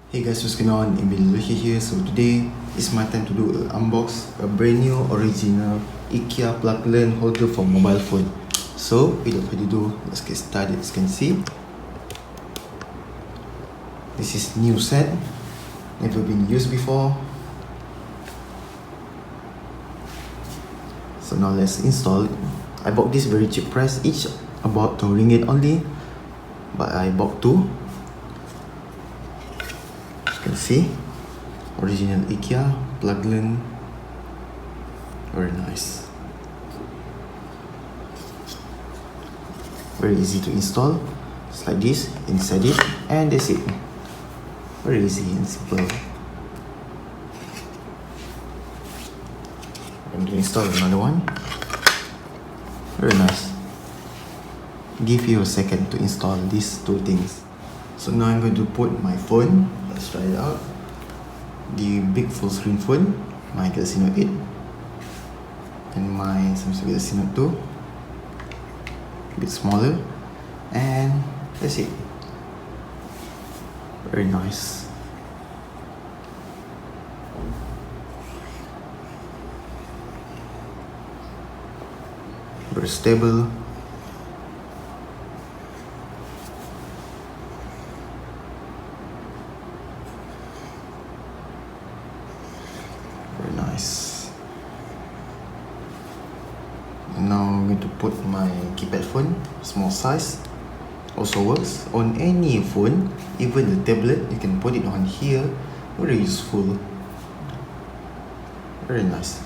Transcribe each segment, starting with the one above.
Hey guys, what's going on? Immediately here. So today is my time to do an unbox a brand new original IKEA PLUGGLAND holder for mobile phone. So without further ado, let's get started. As you can see, this is new set, never been used before. So now let's install it. I bought this very cheap price, each about ringgit only, but I bought two. You can see original IKEA PLUGGLAND, very nice, very easy to install. It's like this, inside it, and that's it. Very easy and simple. I'm going to install another one. Very nice. Give you a second to install these two things. So now I'm going to put my phone. Let's try it out. The big full screen phone, my Galaxy Note 8, and my Samsung Galaxy Note 2, a bit smaller, and that's it. Very nice. Very stable. Very nice. And now I'm going to put my keypad phone, small size, also works on any phone, even the tablet. You can put it on here. Very useful. Very nice.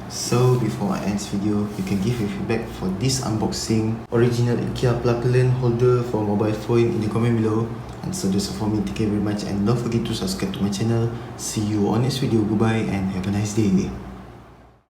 So before I end this video, you can give your feedback for this unboxing original IKEA PLUGGLAND holder for mobile phone in the comment below. And so that's all for me. Thank you very much, and don't forget to subscribe to my channel. See you on next video. Goodbye and have a nice day.